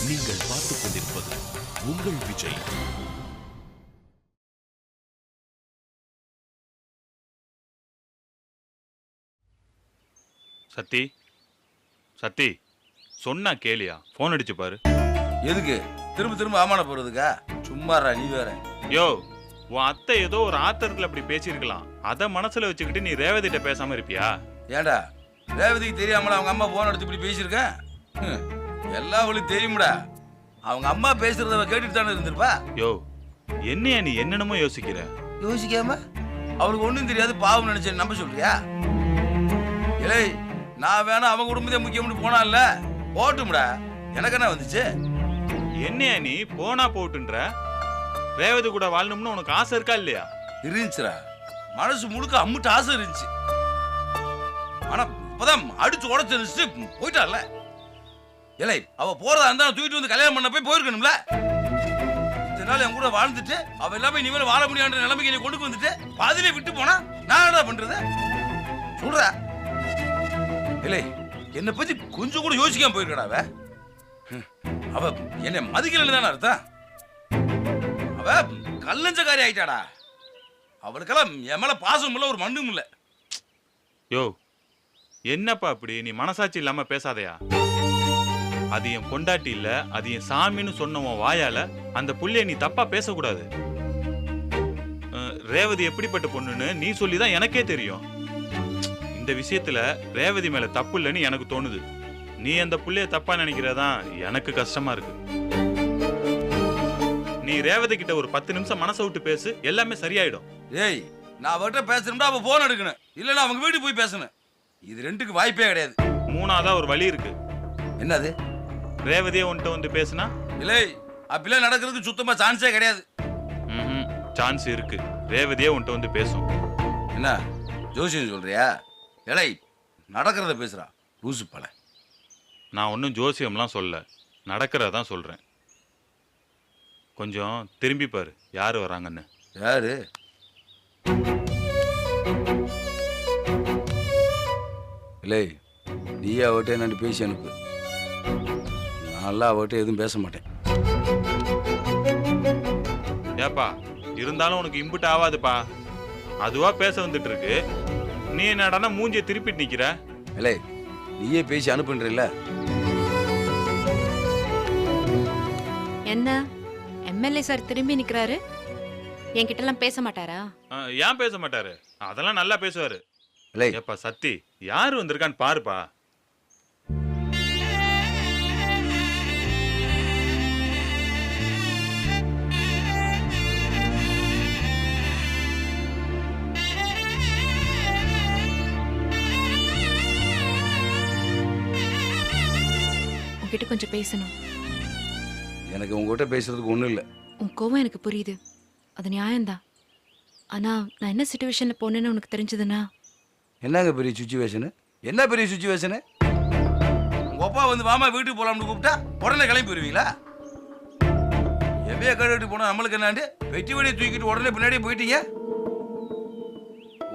நீங்கள் பார்த்துக் கொண்டிருப்பது உங்கள் விஜய். சத்தி சத்தி சொன்னா கேளியா? போன் அடிச்சு பாரு. எதுக்கு திரும்ப திரும்ப ஆமான போறதுக்கா? சும்மாறா நீ வேற. யோ, உன் அத்தை ஏதோ ஒரு ஆத்திரத்துல அப்படி பேசியிருக்கலாம். அத மனசுல வச்சுக்கிட்டு நீ ரேவதிட்ட பேசாம இருப்பியா? ஏண்டா ரேவதிக்கு தெரியாமல அவங்க அம்மா போன் எடுத்து இப்படி பேசியிருக்கேன்? எல்லாம் அவளுக்கு தெரியும்டா. அவங்க அம்மா பேசுறத கேட்டுட்டு தானே இருந்திருப்பா. யோ, என்னையா நீ என்னென்னமோ யோசிக்கிற? யோசிக்காம அவளுக்கு ஒண்ணும் தெரியாது பாவம் நினைச்சேன் நம்ப சொல்றியா? இல்லை நான் வேணா அவங்க குடும்பத்தை முக்கியம்னு போனான்ல, போட்டும்டா. எனக்கு என்ன வந்துச்சு? என்னையா நீ போனா போட்டுன்ற? ரேவதி கூட வாழணும்னு உனக்கு ஆசை இருக்கா இல்லையா? இருந்துச்சுடா, மனசு முழுக்க அம்முட்டு ஆசை இருந்துச்சு. ஆனா இப்பதான் அடிச்சு உடச்சு போயிட்டால. இல்லை அவ போறதா இருந்தா தூக்கிட்டு வந்து கல்யாணம் பண்ண போய் போயிருக்கணும்ல. இத்தனை நாள் என் கூட வாழ்ந்துட்டு அவ எல்லாமே இனிமேல் வாழ முடியாத நிலைமைக்கு என்னை கொண்டு வந்துட்டு பாதிலே விட்டு போனா நான் என்ன பண்றது சொல்ற? இல்லை என்னை பத்தி கொஞ்சம் கூட யோசிக்காம போயிருக்கடா. அவ என்னை மதிக்கலன்னு தானே அர்த்தம். அவ கல்லஞ்சக்காரி ஆயிட்டாடா. அவளுக்கெல்லாம் என் மேல பாசம் இல்ல, ஒரு மண்ணும் இல்ல. யோ, என்னப்பா அப்படி நீ மனசாட்சி இல்லாம பேசாதையா? அது என் பொண்டாட்டி இல்ல, அது என் சாமின்னு சொன்னவன் வாயால அந்த புள்ளைய நீ தப்பா பேசக்கூடாது. ரேவதி எப்படிப்பட்ட பொண்ணுன்னு நீ சொல்லிதான் எனக்கே தெரியும். இந்த விஷயத்துல ரேவதி மேல தப்பு இல்லைன்னு எனக்கு தோணுது. நீ அந்த புள்ளைய தப்பா நினைக்கிறதான் எனக்கு கஷ்டமா இருக்கு. நீ ரேவதி கிட்ட ஒரு 10 நிமிஷம் மனசை விட்டு பேசு, எல்லாமே சரியாயிடும். ஏய், நான் அவர்கிட்ட பேசணும்னா அவ போன் எடுக்கணும், இல்லன்னா அவங்க வீட்டுக்கு போய் பேசணும். இது ரெண்டுக்கு வாய்ப்பே கிடையாது. மூணாவதா ஒரு வழி இருக்கு. என்னது? ரேவதியே உன்கிட்ட வந்து பேசுனா? இல்லை, அப்படிலாம் நடக்கிறதுக்கு சுத்தமா சான்ஸே கிடையாது. சான்ஸ் இருக்கு. ரேவதியே உன்கிட்ட வந்து பேசும். என்ன ஜோசியம் சொல்றியா? இலை நடக்கிறத பேசுறா லூசு பல. நான் ஒன்றும் ஜோசியம்லாம் சொல்ல, நடக்கிறதான் சொல்றேன். கொஞ்சம் திரும்பி பாரு யாரு வராங்கன்னு. யாரு? இல்லை நீ அவட்ட என்னன்னு பேசி அனுப்பு. நான்லாம் அவட்ட எதுவும் பேச மாட்டேன். ஏப்பா இருந்தாலும் உனக்கு இம்புட் ஆகாதுப்பா. அதுவா பேச வந்துட்டு இருக்கு, நீ என்னடா மூஞ்சிய திருப்பிட்டு நிக்கிற? இல்லை நீயே பேசி அனுப்புன்றீல்ல. என்ன எம்எல்ஏ சார் திரும்பி நிக்கிறாரு? என்கிட்ட எல்லாம் பேச மாட்டாரா? ஏன் பேச மாட்டாரு? அதெல்லாம் நல்லா பேசுவாரு. இல்லை ஏப்பா சத்தி, யாரு வந்திருக்கான்னு பாருப்பா. உன்கிட்ட கொஞ்சம் பேசணும். எனக்கு உங்ககிட்ட பேசுறதுக்கு ஒன்றும் இல்லை. உன் கோவம் எனக்கு புரியுது, அது நியாயம்தான். ஆனா நான் என்ன சிச்சுவேஷன்ல போனேன்னு உனக்கு தெரிஞ்சதுன்னா? என்னங்க பெரிய சுச்சுவேஷனு? என்ன பெரிய சுச்சுவேஷனு? உங்க அப்பா வந்து மாமா வீட்டுக்கு போலாம்னு கூப்பிட்டா உடனே கிளம்பி போயிருவீங்களா? எவைய கழுவிட்டு போனா நம்மளுக்கு என்னாண்டு வெட்டி வடியை தூக்கிட்டு உடனே பின்னாடியே போயிட்டீங்க.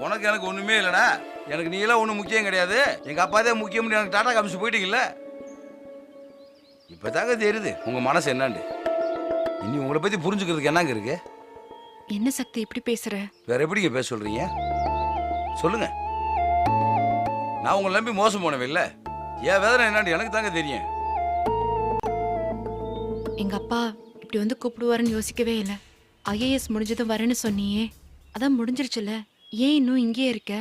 உனக்கு எனக்கு ஒண்ணுமே இல்லடா. எனக்கு நீ எல்லாம் ஒன்றும் முக்கியம் கிடையாது. எங்க அப்பா தான் முக்கியம். எனக்கு டாடா காமிச்சு போயிட்டீங்கல்ல. இப்பதாங்க தெரியுது உங்க மனசு என்னாண்டு. இனி உங்களை பத்தி புரிஞ்சுக்கிறதுக்கு என்னங்க இருக்கு? என்ன சக்தி இப்படி பேசுற? வேற எப்படிங்க பேச சொல்றீங்க? சொல்லுங்க. நான் உங்களை நம்பி மோசம் போனவே இல்லை. என் வேதனை என்னான்னு எனக்கு தாங்க தெரியும். எங்க அப்பா இப்படி வந்து கூப்பிடுவாருன்னு யோசிக்கவே இல்லை. ஐஏஎஸ் முடிஞ்சதும் வரேன்னு சொன்னியே, அதான் முடிஞ்சிருச்சுல. ஏன் இன்னும் இங்கேயே இருக்க?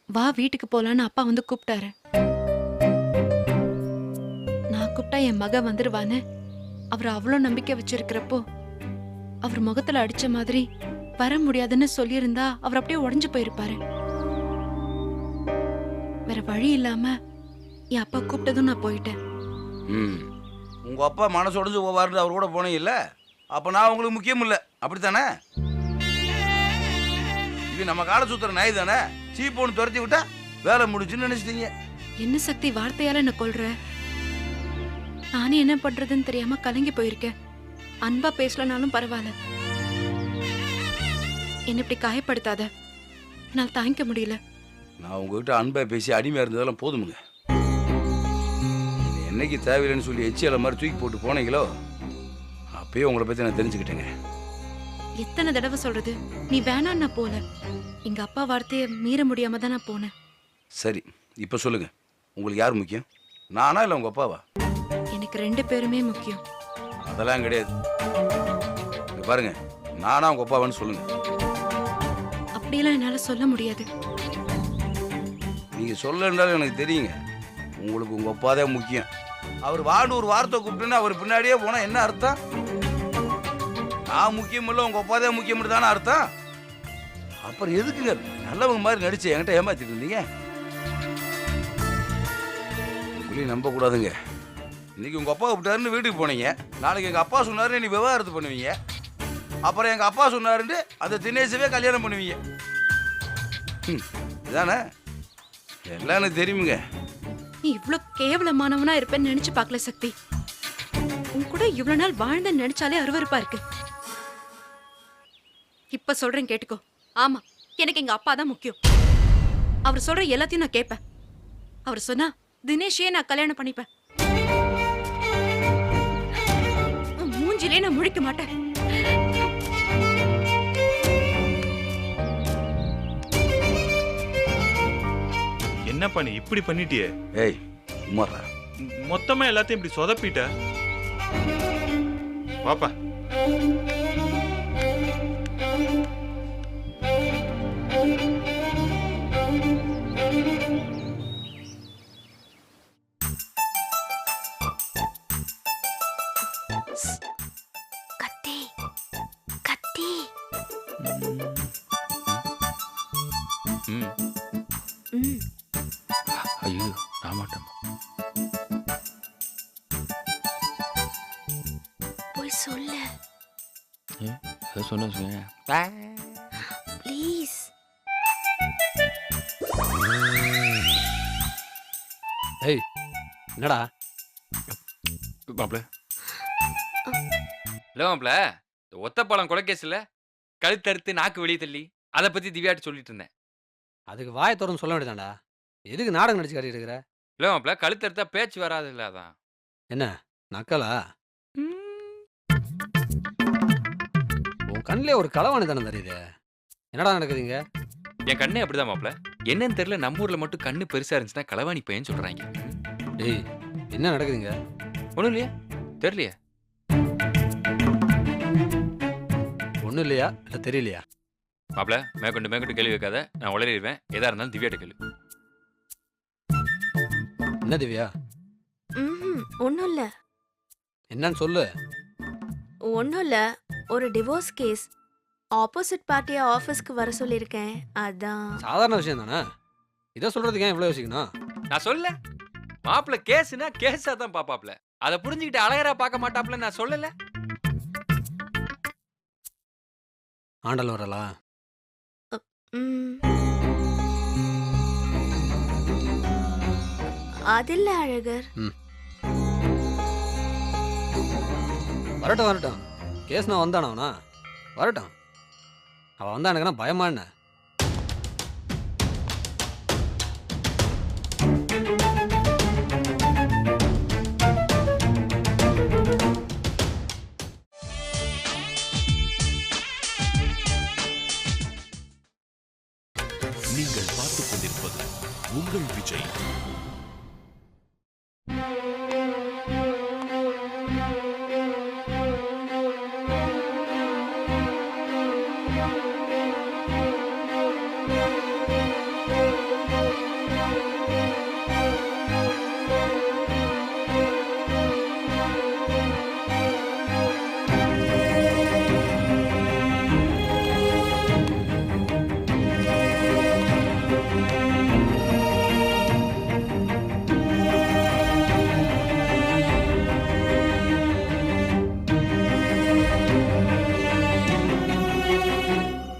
வா வீட்டுக்கு போலான்னு அப்பா வந்து கூப்பிட்டாரு. நான் கூப்பிட்டா என் மக வந்துருவான்னு அவர் அவ்வளோ நம்பிக்கை வச்சிருக்கிறப்போ அவர் முகத்துல அடிச்ச மாதிரி வர முடியாதுன்னு சொல்லியிருந்தா அவர் அப்படியே உடஞ்சு போயிருப்பாரு. வேற வழி இல்லாம என் அப்பா கூப்பிட்டதும் நான் போயிட்டேன். உங்க அப்பா மனசு உடஞ்சு போவாருன்னு அவர் கூட போனீங்க இல்ல? அப்ப நான் உங்களுக்கு முக்கியம் இல்லை, அப்படித்தானே? இது நம்ம கால சுத்துற நாய் தானே. சீப்போன்னு துரத்தி விட்டா வேலை முடிச்சுன்னு நினைச்சிட்டீங்க. என்ன சக்தி வார்த்தையால என்ன கொல்ற? நானே என்ன பண்றதுன்னு தெரியாம கலங்கி போயிருக்கேன். அன்பா பேசலனாலும் பரவாயில்ல, என்ன இப்படி காயப்படுத்தாத. நான் தாங்கிக்க முடியல. நான் உங்ககிட்ட அன்பா பேசி அடிமையா இருந்ததெல்லாம் போதுமுங்க. என்னைக்கு தேவையில்லைன்னு சொல்லி எச்சியலை மாதிரி தூக்கி போட்டு போனீங்களோ அப்பயே உங்களை பற்றி நான் தெரிஞ்சுக்கிட்டேங்க. எத்தனை தடவை சொல்றது, நீ வேணான்னு நான் போல. எங்க அப்பா வார்த்தையை மீற முடியாம தான் நான் போனேன். சரி, இப்போ சொல்லுங்க, உங்களுக்கு யார் முக்கியம், நானா இல்லை உங்கள் அப்பாவா? எனக்கு 2 பேருமே முக்கியம். அதெல்லாம் கிடையாது. இங்க பாருங்க, நானா உங்கள் அப்பாவான்னு சொல்லுங்க. அப்படியெல்லாம் என்னால சொல்ல முடியாது. நீங்கள் சொல்லன்றாலும் எனக்கு தெரியுங்க, உங்களுக்கு உங்கள் அப்பா தான் முக்கியம். அவர் வாண்டு ஒரு வார்த்தை கூப்பிட்டுன்னு அவர் பின்னாடியே போனால் என்ன அர்த்தம்? நான் முக்கியம் இல்லை, உங்கள் அப்பா தான் முக்கியம் தானே அர்த்தம். அப்புறம் எதுக்குங்க நல்லவங்க மாதிரி நடிச்சு என்கிட்ட ஏமாத்திட்டு இருந்தீங்க? உங்களையும் நம்பக்கூடாதுங்க. இன்னைக்கு உங்கள் அப்பா கூப்பிட்டாருன்னு வீட்டுக்கு போனீங்க, நாளைக்கு எங்கள் அப்பா சொன்னாருன்னு நீ விவகாரத்து பண்ணுவீங்க, அப்புறம் எங்கள் அப்பா சொன்னாருன்ட்டு அந்த தினேசவே கல்யாணம் பண்ணுவீங்க. இதானே எல்லாம் எனக்கு தெரியுமுங்க. நீ இவ்ளோ கேவலமானவனா இருப்பேன்னு நினைச்சு பார்க்கல சக்தி. உன் கூட இவ்வளவு நாள் வாழ்ந்த நினைச்சாலே அருவருப்பா இருக்கு. இப்ப சொல்றேன் கேட்டுக்கோ. ஆமா, எனக்கு எங்க அப்பா தான் முக்கியம். அவர் சொல்ற எல்லாத்தையும் நான் கேட்பேன். அவர் சொன்னா தினேஷே நான் கல்யாணம் பண்ணிப்பேன். மூஞ்சிலே நான் முழிக்க மாட்டேன். என்னப்பா நீ இப்படி பண்ணிட்டியே? ஏய் உமாரா, மொத்தமா எல்லாத்தையும் இப்படி சொதப்பிட்ட. வாப்பா. கத்தி கத்தி. ஐயோ நான் மாட்டேன். போய் சொல்லு ஏதோ சொன்ன ப்ளீஸ். ஏய் என்னடா மாப்பிள? இல்லை மாப்பிள, ஒத்தப்பாலம் கொலைக்கேஸில் கழுத்தறுத்து நாக்கு வெளியே தள்ளி அதை பற்றி திவ்யாட்டு சொல்லிட்டு இருந்தேன். அதுக்கு வாயை திறந்து சொல்ல வேண்டியதாண்டா. எதுக்கு நாடகம் நடிச்சு காட்டிட்டு இருக்கிற? இல்லை மாப்பிள, கழுத்தறுத்தா பேச்சு வராது இல்லை, அதான். என்ன நக்கலா? உன் கண்ணிலே ஒரு களவாணி தானே தெரியுது. என்னடா நடக்குதுங்க? என் கண்ணே அப்படிதான் மாப்பிள. என்னன்னு தெரியல, நம்ம ஊர்ல மட்டும் கண்ணு பெருசா இருந்துச்சுன்னா களவாணி பையன் சொல்றாங்க. டேய் என்ன நடக்குதுங்க? ஒன்றும் இல்லையா? தெரியலையா? ஒன்றும் இல்லையா இல்லை தெரியலையா? மாப்பிள மேற்கொண்டு கேள்வி வைக்காத, நான் உளறிடுவேன். எதா இருந்தாலும் திவ்யாட்ட கேள்வி. என்ன திவ்யா? ஒன்றும் இல்லை. என்னன்னு சொல்லு. ஒன்றும் இல்லை, ஒரு டிவோர்ஸ் கேஸ். ஆப்போசிட் பார்ட்டியை ஆஃபீஸ்க்கு வர சொல்லியிருக்கேன், அதான். சாதாரண விஷயம் தானே, இதை சொல்றதுக்கு ஏன் இவ்வளோ யோசிக்கணும்? நான் சொல்ல மாப்பிள, கேஸ்னா கேஸா தான் பாப்பாப்ல, அதை புரிஞ்சுக்கிட்டு அழகரா பார்க்க மாட்டாப்ல. நான் சொல்லல. ஆண்டல் வரலா? அதில்ல அழகர். வரட்டும் வரட்டும், கேஸ் நான் வந்தானவனா வரட்டும். அவன் வந்தா எனக்குன்னா பயமா என்ன? நீங்கள் பார்த்துக் கொண்டிருப்பது உங்கள் விஜய்.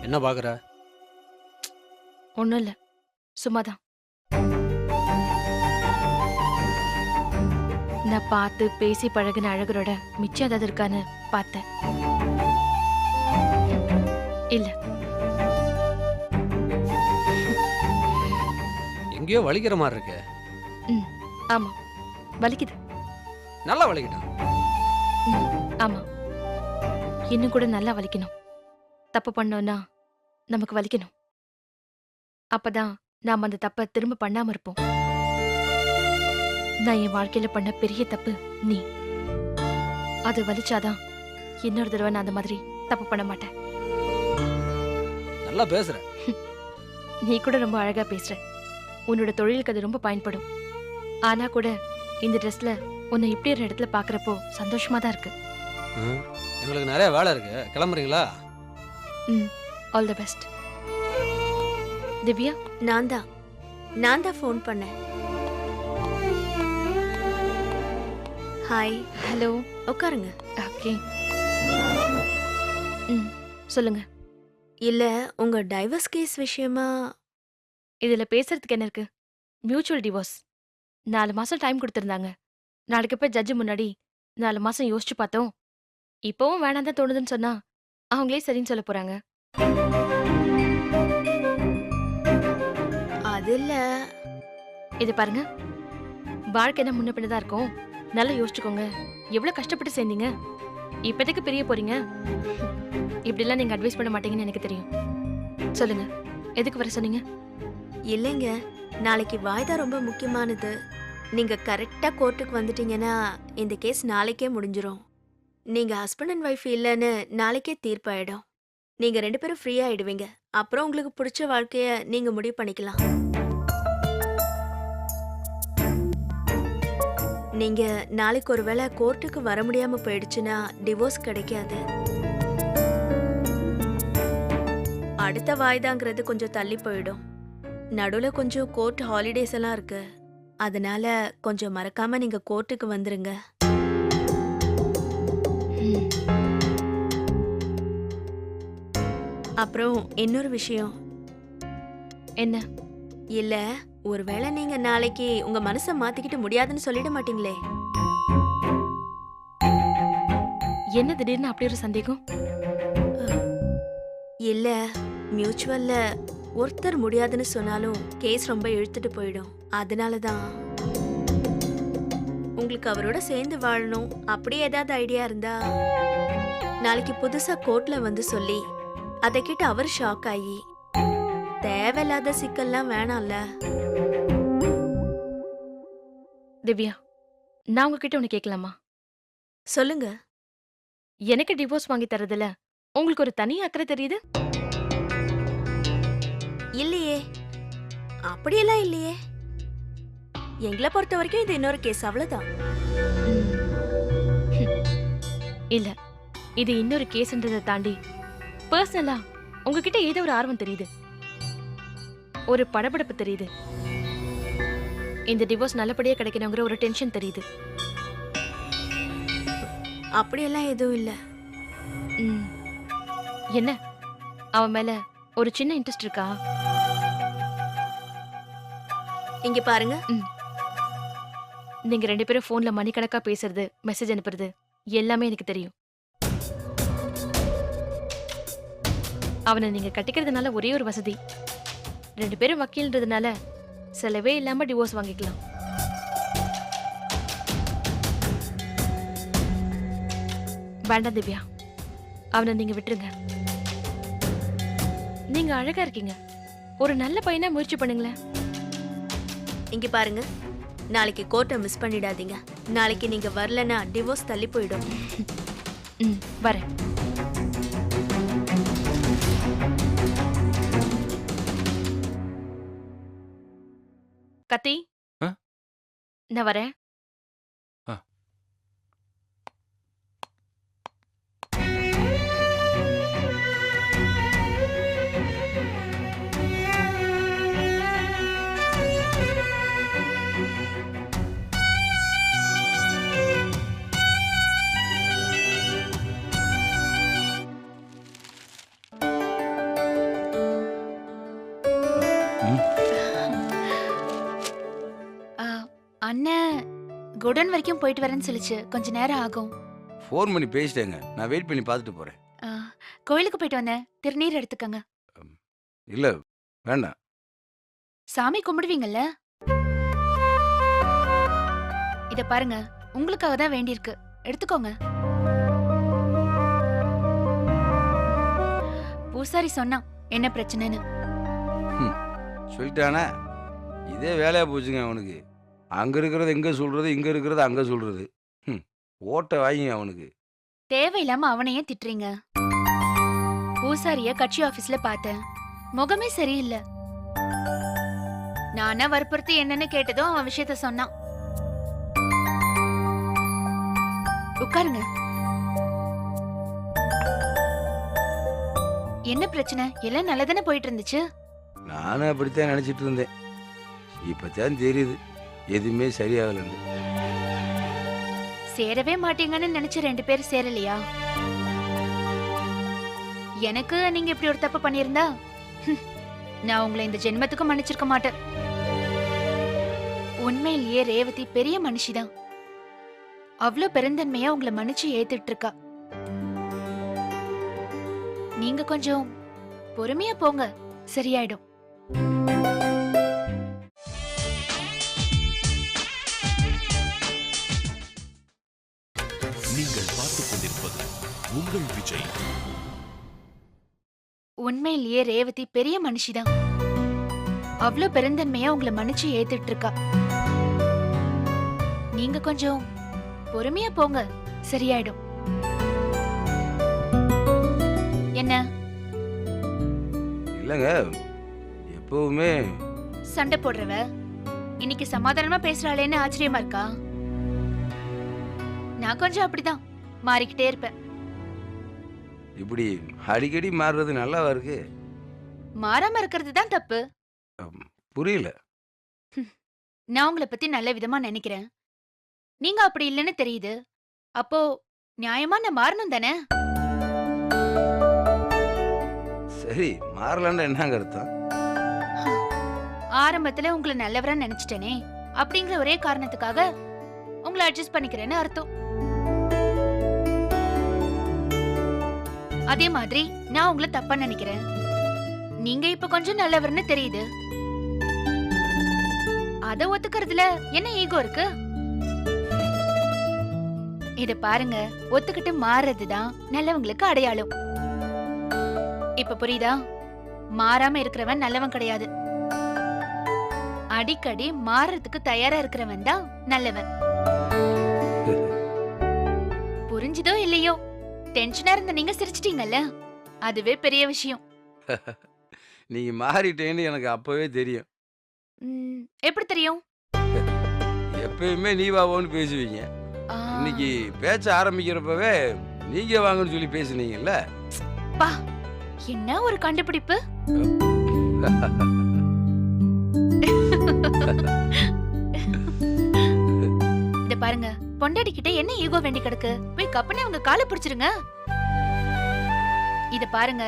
என்ன பாக்குற? ஒன்றும் இல்லை, சும்மாதான். நான் பார்த்து பேசி பழகின அழகரோட மிச்சம் ஏதாவது இருக்கான்னு பார்த்தேன். இல்ல. எங்கேயோ வலிக்கிற மாதிரி இருக்கு. ஆமா, வலிக்குது. நல்லா வலிக்கட்டும். ஆமா, இன்னும் கூட நல்லா வலிக்கணும். தப்பு பண்ணோம்னா நமக்கு வலிக்கணும். அப்பதான் நாம அந்த தப்பை திரும்ப பண்ணாம இருப்போம். நான் என் வாழ்க்கையில பண்ண பெரிய தப்பு நீ. அது வலிச்சாதான் இன்னொரு தடவை நான் அந்த மாதிரி தப்பு பண்ண மாட்டேன். நல்லா பேசுற. நீ கூட ரொம்ப அழகா பேசுற. உன்னோட தொழிலுக்கு அது ரொம்ப பயன்படும். ஆனா கூட இந்த ட்ரெஸ்ல உன்னை இப்படி ஒரு இடத்துல பாக்குறப்போ சந்தோஷமா தான் இருக்கு. எங்களுக்கு நிறைய வேலை இருக்கு, கிளம்புறீங்களா? All the best. திவ்யா, நான் தான் ஃபோன் பண்ணேன். ஹாய். ஹலோ. உட்காருங்க. ஓகே. சொல்லுங்க. இல்ல, உங்க டைவர்ஸ் கேஸ் விஷயமா. இதுல பேசுறதுக்கு என்ன இருக்கு? Mutual divorce. 4 மாசம் டைம் கொடுத்திருந்தாங்க. நாளைக்கு போய் ஜட்ஜு முன்னாடி 4 மாசம் யோசிச்சு பார்த்தோம். இப்பவும் வேணாம் தான் தோணுதுன்னு சொன்னா அவங்களே சரின்னு சொல்ல போறாங்க. அது இல்ல. இது பாருங்க, வாழ்க்கை என்ன முன்ன பின்னதான் இருக்கும். நல்லா யோசிச்சுக்கோங்க. எவ்வளவு கஷ்டப்பட்டு சேர்ந்தீங்க. இப்போதைக்கு பிரிய போறீங்க. இப்படிலாம் நீங்க அட்வைஸ் பண்ண மாட்டீங்கன்னு எனக்கு தெரியும். சொல்லுங்க, எதுக்கு வர சொன்னீங்க? இல்லைங்க, நாளைக்கு வாய்தா ரொம்ப முக்கியமானது. நீங்க கரெக்டா கோர்ட்டுக்கு வந்துட்டீங்கன்னா இந்த கேஸ் நாளைக்கே முடிஞ்சிரும். நீங்க ஹஸ்பண்ட் அண்ட் ஒய்ஃப் இல்லைன்னு நாளைக்கே தீர்ப்பாயிடும். நீங்க 2 பேரும் ஃப்ரீ ஆயிடுவீங்க. அப்புறம் உங்களுக்கு பிடிச்ச வாழ்க்கைய நீங்க முடிவு பண்ணிக்கலாம். நீங்க நாளைக்கு ஒருவேளை கோர்ட்டுக்கு வர முடியாம போயிடுச்சுன்னா டிவோர்ஸ் கிடைக்காது. அடுத்த வாய்தாங்கிறது கொஞ்சம் தள்ளி போயிடும். நடுவுல கொஞ்சம் கோர்ட் ஹாலிடேஸ் எல்லாம் இருக்கு. அதனால கொஞ்சம் மறக்காம நீங்க கோர்ட்டுக்கு வந்துருங்க. அப்புறம் இன்னொரு விஷயம். என்ன? இல்ல, ஒருவேளை நீங்க நாளைக்கு உங்க மனசை மாத்திக்கிட்டு முடியாதுன்னு சொல்லிட மாட்டீங்களே? என்ன திடீர்னு அப்படி ஒரு சந்தேகம்? இல்ல, மியூச்சுவல்ல ஒருத்தர் முடியாதுன்னு சொன்னாலும் கேஸ் ரொம்ப இழுத்துட்டு போயிடும். அதனாலதான். உங்களுக்கு அவரோட சேர்ந்து வாழணும் அப்படி ஏதாவது ஐடியா இருந்தா நாளைக்கு புதுசா கோர்ட்ல வந்து சொல்லி அதை கேட்டு அவர் ஷாக் ஆகி தேவையில்லாத சிக்கல்லாம் வேணாம்ல. திவ்யா, நான் உங்ககிட்ட ஒண்ணு கேட்கலாமா? சொல்லுங்க. எனக்கு டிவோர்ஸ் வாங்கி தரதுல உங்களுக்கு ஒரு தனி அக்கறை தெரியுது? இல்லையே, அப்படியெல்லாம் இல்லையே. எங்களை பொறுத்த வரைக்கும் இது இன்னொரு கேஸ், அவ்வளவுதான். இல்ல, இது இன்னொரு கேஸ்ன்றதை தாண்டி பர்சனலா உங்ககிட்ட ஏதோ ஒரு ஆர்வம் தெரியுது, ஒரு படபடப்பு தெரியுது. இந்த டிவோர்ஸ் நல்லபடியா கிடைக்கணுங்கிற ஒரு டென்ஷன் தெரியுது. அப்படியெல்லாம் எதுவும் இல்ல. என்ன, அவன் மேல ஒரு சின்ன இன்ட்ரெஸ்ட் இருக்கா? இங்க பாருங்க. நீங்க 2 பேரும் போன்ல மணிக்கணக்கா பேசுறது, மெசேஜ் அனுப்புறது எல்லாமே எனக்கு தெரியும். அவனை நீங்க கட்டிக்கிறதுனால ஒரே ஒரு வசதி, 2 பேரும் வக்கீல்ன்றதுனால செலவே இல்லாம டிவோர்ஸ் வாங்கிக்கலாம். வேண்டாம் திவ்யா, அவனை நீங்க விட்டுருங்க. நீங்க அழகா இருக்கீங்க, ஒரு நல்ல பையனா முயற்சி பண்ணுங்களேன். இங்க பாருங்க, நாளைக்கு கோர்ட்டை மிஸ் பண்ணிடாதீங்க. நாளைக்கு நீங்க வரலன்னா டிவோர்ஸ் தள்ளி போயிடும். வரேன். கத்தி, நான் வரேன். அண்ணன் குடோன் வரைக்கும் போயிட்டு வரேன்னு சொல்லிச்சு, கொஞ்ச நேரம் ஆகும். ஃபோன் பண்ணி பேசிட்டேங்க, நான் வெயிட் பண்ணி பார்த்துட்டு போறேன். கோயிலுக்கு போயிட்டு வந்தேன், திருநீர் எடுத்துக்கங்க. இல்ல வேண்டாம். சாமி கும்பிடுவீங்கல்ல? இத பாருங்க, உங்களுக்காக தான் வேண்டியிருக்கு, எடுத்துக்கோங்க. பூசாரி சொன்னா என்ன பிரச்சனைன்னு. சொல்லிட்டானே, இதே வேலையா போச்சுங்க அவனுக்கு. அங்க இருக்கிறது இங்க சொல்றது, இங்க இருக்கிறது அங்க சொல்றது. ஓட்ட வாங்கிங்க அவனுக்கு. தேவையில்லாம அவனையே திட்டுறீங்க. பூசாரிய கட்சி ஆபீஸ்ல பார்த்தேன், முகமே சரியில்லை. நானா வற்புறுத்தி என்னன்னு கேட்டதும் அவன் விஷயத்த சொன்னான். உட்காருங்க. என்ன பிரச்சனை? எல்லாம் நல்லதானே போயிட்டு இருந்துச்சு. நானும் அப்படித்தான் நினைச்சிட்டு இருந்தேன். இப்பதான் தெரியுது எதுவுமே சரியாகலன்னு. சேரவே மாட்டீங்கன்னு நினைச்ச 2 பேர் சேரலையா? எனக்கு நீங்க இப்படி ஒரு தப்பு பண்ணியிருந்தா நான் உங்களை இந்த ஜென்மத்துக்கு மன்னிச்சிருக்க மாட்டேன். உண்மையிலேயே ரேவதி பெரிய மனுஷிதான். அவ்ளோ பெருந்தன்மையா உங்களை மன்னிச்சு ஏத்துட்டு இருக்கா. நீங்க கொஞ்சம் பொறுமையா போங்க, சரியாயிடும். நீங்கள் பார்த்துக் கொண்டிருப்பது உங்கள் விஜய். உண்மையிலேயே ரேவதி பெரிய மனுஷிதான். அவ்ளோ பெருந்தன்மையா உங்களை மன்னிச்சு ஏத்துட்டு இருக்கா. நீங்க கொஞ்சம் பொறுமையா போங்க, சரியாயிடும். என்ன இல்லங்க, எப்பவுமே சண்டை போடுறவ இன்னைக்கு சமாதானமா பேசுறாளேன்னு ஆச்சரியமா இருக்கா? நான் கொஞ்சம் அப்படிதான் மாறிக்கிட்டே இருப்பேன். இப்படி அடிக்கடி மாறுறது நல்லாவா இருக்கு? மாறாம இருக்கிறது தான் தப்பு. புரியல. நான் உங்களை பத்தி நல்ல விதமா நினைக்கிறேன், நீங்க அப்படி இல்லைன்னு தெரியுது. அப்போ நியாயமா நான் மாறணும் தானே? சரி, மாறலான்னு என்னங்க அர்த்தம்? ஆரம்பத்துல உங்களை நல்லவரா நினைச்சிட்டேனே அப்படிங்கிற ஒரே காரணத்துக்காக உங்களை அட்ஜஸ்ட் பண்ணிக்கிறேன்னு அர்த்தம். அதே மாதிரி நான் உங்களை தப்பா நினைக்கிறேன், நீங்க இப்ப கொஞ்சம் நல்லவர்னு தெரியுது. அத ஒத்துக்கிறதுல என்ன ஈகோ இருக்கு? இத பாருங்க, ஒத்துக்கிட்டு மாறுறதுதான் நல்லவங்களுக்கு அடையாளம். இப்ப புரியுதா? மாறாம இருக்கிறவன் நல்லவன் கிடையாது. அடிக்கடி மாறுறதுக்கு தயாரா இருக்கிறவன் தான் நல்லவன். புரிஞ்சுதோ இல்லையோ, டென்ஷனா இருந்த நீங்க சிரிச்சிட்டீங்கல்ல, அதுவே பெரிய விஷயம். நீங்க மாறிட்டேன்னு எனக்கு அப்பவே தெரியும். எப்படி தெரியும்? எப்பயுமே நீ வாவோன்னு பேசுவீங்க. ஆ, இன்னைக்கு பேச்ச ஆரம்பிக்கிறப்பவே நீங்க வாங்கன்னு சொல்லி பேசுனீங்கல்ல. பா, என்ன ஒரு கண்டுபிடிப்பு. இத பாருங்க, பொண்டாடி கிட்ட என்ன ஈகோ வேண்டி கிடக்கு? போய் கப்பனே உங்க காலை பிடிச்சிருங்க. இத பாருங்க,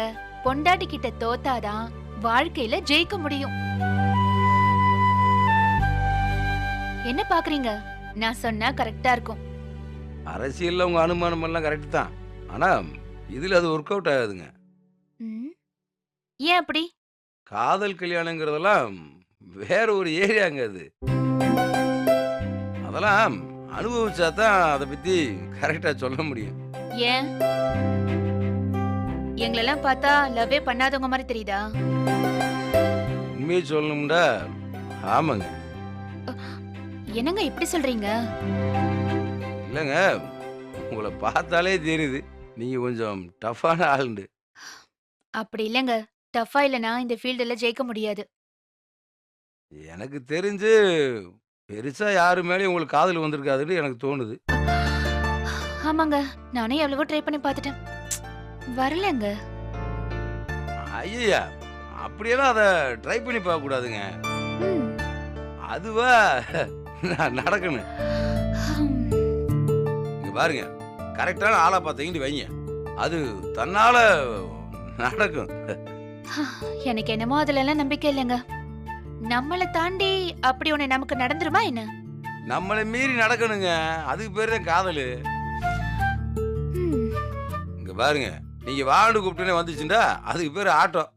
பொண்டாட்டி கிட்ட தோத்தாதான் வாழ்க்கையில ஜெயிக்க முடியும். என்ன பாக்குறீங்க? நான் சொன்னா கரெக்டா இருக்கும். அரசியல்ல உங்க அனுமானம் எல்லாம் கரெக்ட் தான். ஆனா இதுல அது ஒர்க் அவுட் ஆகாதுங்க. ம், ஏன் அப்படி? காதல் கல்யாணங்கிறதெல்லாம் வேற ஒரு ஏரியாங்க அது. அதெல்லாம் அனுபவிச்சா தான் அதை பத்தி கரெக்டா சொல்ல முடியும். ஏன் எங்களெல்லாம் பார்த்தா லவ்வே பண்ணாதவங்க மாதிரி தெரியுதா? உண்மையை சொல்லணும்டா, ஆமாங்க. என்னங்க இப்படி சொல்றீங்க? இல்லைங்க, உங்களை பார்த்தாலே தெரியுது நீங்க கொஞ்சம் டஃப்பான ஆளுண்டு. அப்படி இல்லைங்க, டஃபா இல்லைனா இந்த ஃபீல்டுல ஜெயிக்க முடியாது. எனக்கு தெரிஞ்சு பெருசா யாரு மேலேயும் உங்களுக்கு காதல் வந்திருக்காதுன்னு எனக்கு தோணுது. ஆமாங்க, நானே எவ்வளவோ ட்ரை பண்ணி பார்த்துட்டேன், வரலங்க. ஐயா, அப்படியெல்லாம் அதை ட்ரை பண்ணி பார்க்க கூடாதுங்க. ம், அதுவா நடக்கணும். இங்க பாருங்க, கரெக்டான ஆளா பார்த்தீங்கன்னு வைங்க, அது தன்னால நடக்கும். எனக்கு என்னமோ அதுல எல்லாம் நம்பிக்கை இல்லைங்க. நம்மளை தாண்டி அப்படி ஒண்ணு நமக்கு நடந்துருமா என்ன? நம்மளை மீறி நடக்கணுங்க, அதுக்கு பேர் தான் காதல். ம், இங்க பாருங்க, நீங்க வாண்டு கூப்பிட்டுனே வந்துச்சுண்டா அதுக்கு பேர் ஆட்டம்.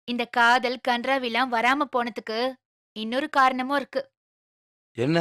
இந்த காதல் கன்றாவிலாம் வராம போனதுக்கு இன்னொரு காரணமும் இருக்கு. என்ன